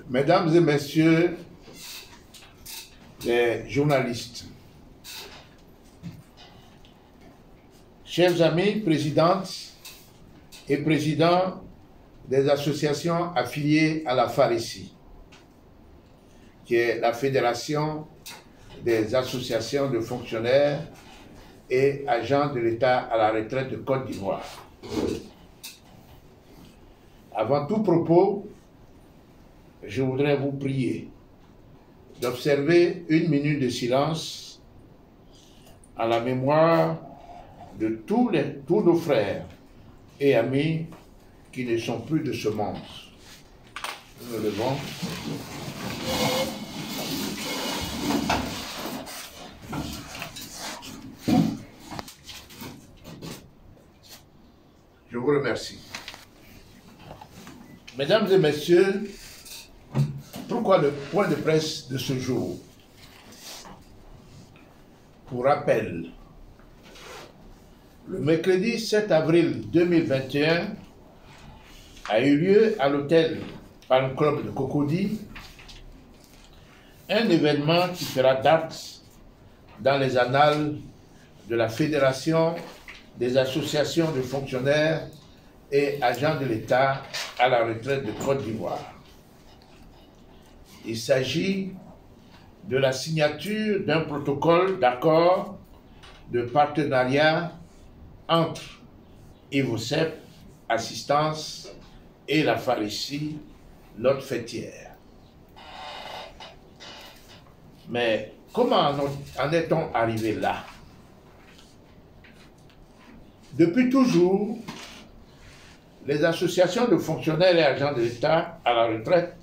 Mesdames et messieurs les journalistes, chers amis, présidentes et présidents des associations affiliées à la FARECI, qui est la Fédération des associations de fonctionnaires et agents de l'État à la retraite de Côte d'Ivoire. Avant tout propos, je voudrais vous prier d'observer 1 minute de silence à la mémoire de tous nos frères et amis qui ne sont plus de ce monde. Nous nous levons. Je vous remercie. Mesdames et messieurs, pourquoi le point de presse de ce jour? Pour rappel, le mercredi 7 avril 2021 a eu lieu à l'hôtel Palm Club de Cocody un événement qui fera date dans les annales de la Fédération des associations de fonctionnaires et agents de l'État à la retraite de Côte d'Ivoire. Il s'agit de la signature d'un protocole d'accord de partenariat entre Ivocep, Assistance et la FARECI, notre fêtière. Mais comment en est-on arrivé là? Depuis toujours, les associations de fonctionnaires et agents de l'État à la retraite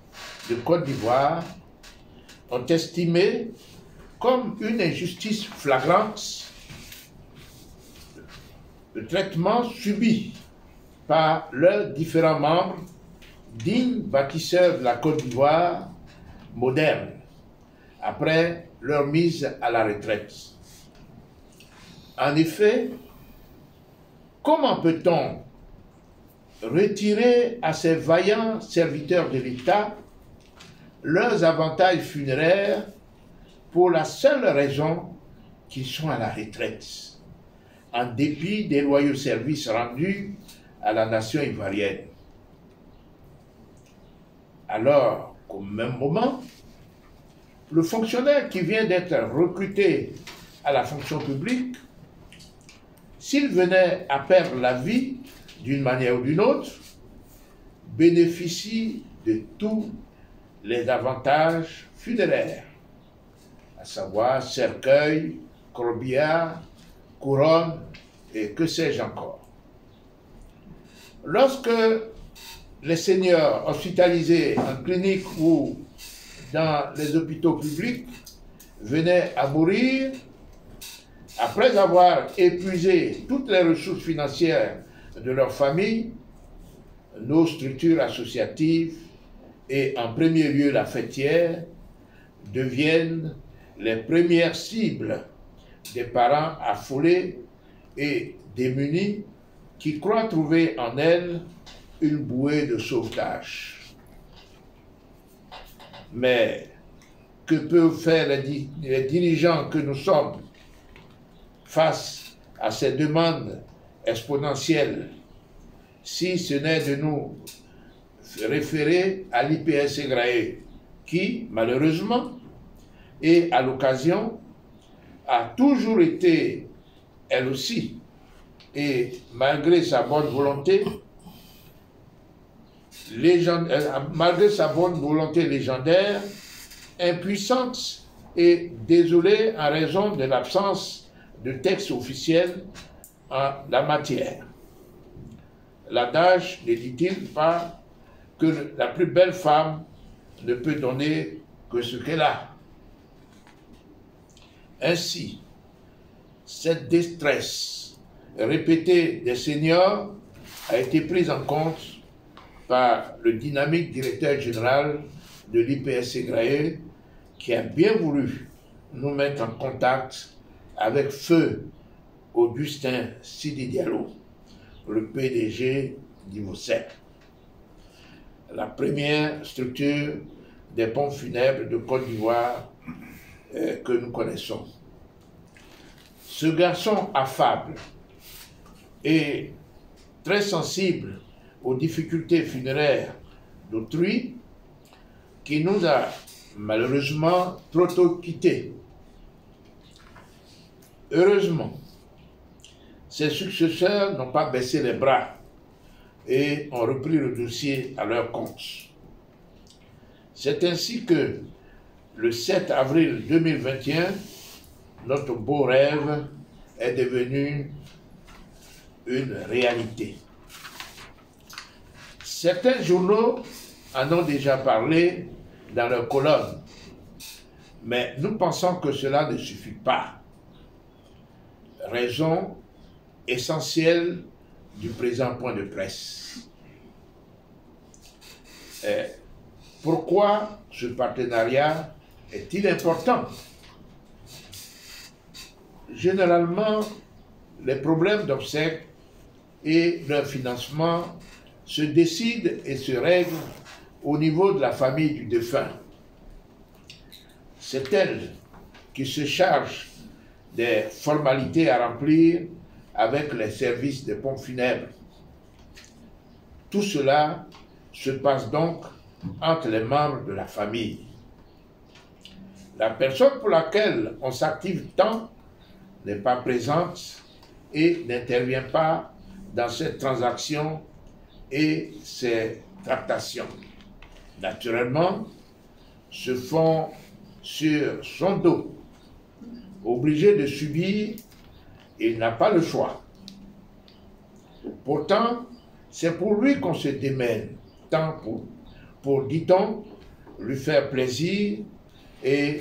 de Côte d'Ivoire ont estimé comme une injustice flagrante le traitement subi par leurs différents membres, dignes bâtisseurs de la Côte d'Ivoire moderne, après leur mise à la retraite. En effet, comment peut-on retirer à ces vaillants serviteurs de l'État leurs avantages funéraires pour la seule raison qu'ils sont à la retraite, en dépit des loyaux services rendus à la nation ivoirienne? Alors qu'au même moment, le fonctionnaire qui vient d'être recruté à la fonction publique, s'il venait à perdre la vie d'une manière ou d'une autre, bénéficie de tous les avantages funéraires, à savoir cercueil, corbillard, couronne et que sais-je encore. Lorsque les seniors hospitalisés en clinique ou dans les hôpitaux publics venaient à mourir, après avoir épuisé toutes les ressources financières de leur famille, nos structures associatives et en premier lieu la fêtière deviennent les premières cibles des parents affolés et démunis qui croient trouver en elles une bouée de sauvetage. Mais que peuvent faire les dirigeants que nous sommes face à ces demandes exponentielles, si ce n'est de nous référer à l'IPS-SEGRAE, qui, malheureusement, et à l'occasion, a toujours été, elle aussi, et malgré sa bonne volonté, légendaire, impuissante et désolée en raison de l'absence de texte officiel en la matière. L'adage ne dit-il pas que la plus belle femme ne peut donner que ce qu'elle a? Ainsi, cette détresse répétée des seniors a été prise en compte par le dynamique directeur général de l'IPS-SEGRAE qui a bien voulu nous mettre en contact avec feu Augustin Sidi Diallo, le PDG d'Ivocep, la première structure des pompes funèbres de Côte d'Ivoire que nous connaissons. Ce garçon affable et très sensible aux difficultés funéraires d'autrui, qui nous a malheureusement trop tôt quittés. Heureusement, ses successeurs n'ont pas baissé les bras et ont repris le dossier à leur compte. C'est ainsi que, le 7 avril 2021, notre beau rêve est devenu une réalité. Certains journaux en ont déjà parlé dans leurs colonnes, mais nous pensons que cela ne suffit pas. Raison essentielle du présent point de presse. Pourquoi ce partenariat est-il important? Généralement, les problèmes d'obsèques et leur financement se décident et se règlent au niveau de la famille du défunt. C'est elle qui se charge des formalités à remplir avec les services des pompes funèbres. Tout cela se passe donc entre les membres de la famille. La personne pour laquelle on s'active tant n'est pas présente et n'intervient pas dans cette transaction et ces tractations. Naturellement, se font sur son dos. Obligé de subir, il n'a pas le choix. Pourtant, c'est pour lui qu'on se démène, tant pour dit-on, lui faire plaisir et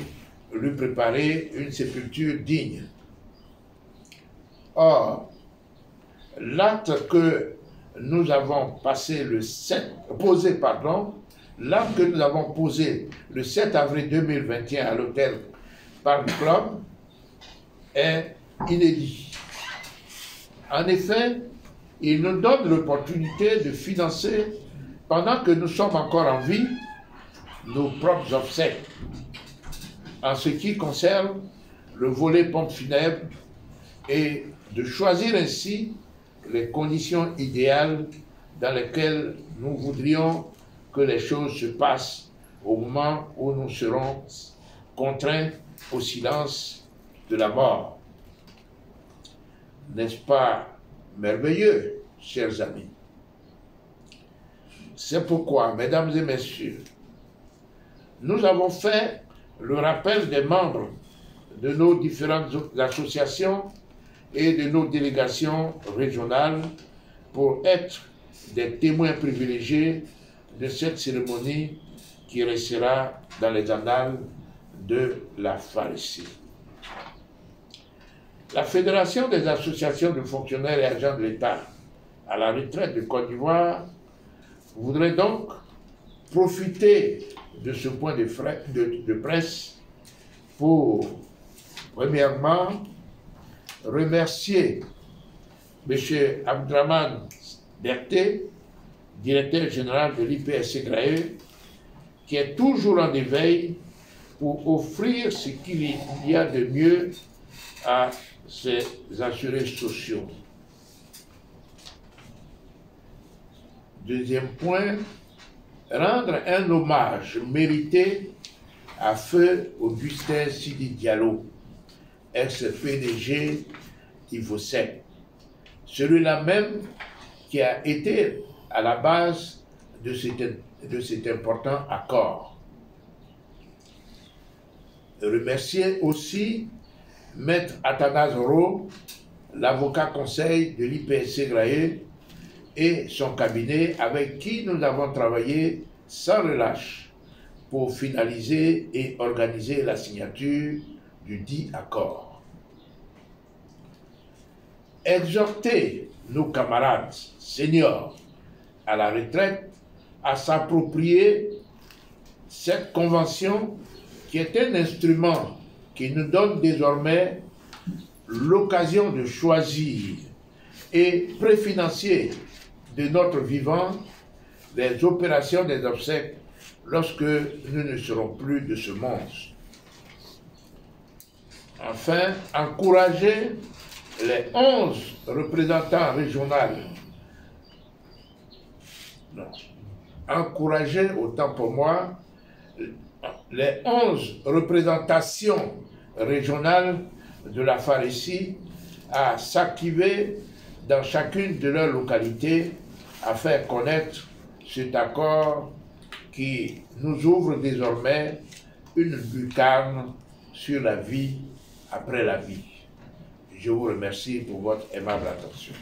lui préparer une sépulture digne. Or, l'acte que nous avons posé le 7 avril 2021 à l'hôtel Park Club est inédit. En effet, il nous donne l'opportunité de financer, pendant que nous sommes encore en vie, nos propres obsèques. En ce qui concerne le volet pompe funèbre, et de choisir ainsi les conditions idéales dans lesquelles nous voudrions que les choses se passent au moment où nous serons contraints au silence de la mort. N'est-ce pas merveilleux, chers amis? C'est pourquoi, mesdames et messieurs, nous avons fait le rappel des membres de nos différentes associations et de nos délégations régionales pour être des témoins privilégiés de cette cérémonie qui restera dans les annales de la pharésie. La Fédération des associations de fonctionnaires et agents de l'État à la retraite de Côte d'Ivoire voudrait donc profiter de ce point de presse pour, premièrement, remercier M. Abdraman Berté, directeur général de l'IPSC-Graé, qui est toujours en éveil pour offrir ce qu'il y a de mieux à ses assurés sociaux. Deuxième point, rendre un hommage mérité à feu Augustin Sidi Diallo, ex-PDG d'Ivosec, celui-là même qui a été à la base de cet important accord. Remercier aussi Maître Athanase Oro, l'avocat conseil de l'IPSC-Graé et son cabinet avec qui nous avons travaillé sans relâche pour finaliser et organiser la signature du dit accord. Exhorter nos camarades seniors à la retraite à s'approprier cette convention qui est un instrument qui nous donne désormais l'occasion de choisir et préfinancer de notre vivant les opérations des obsèques lorsque nous ne serons plus de ce monde. Enfin, encourager les 11 représentants régionaux. Non. Encourager, autant pour moi, les 11 représentations régionales de la pharésie à s'activer dans chacune de leurs localités à faire connaître cet accord qui nous ouvre désormais une lucarne sur la vie après la vie. Je vous remercie pour votre aimable attention.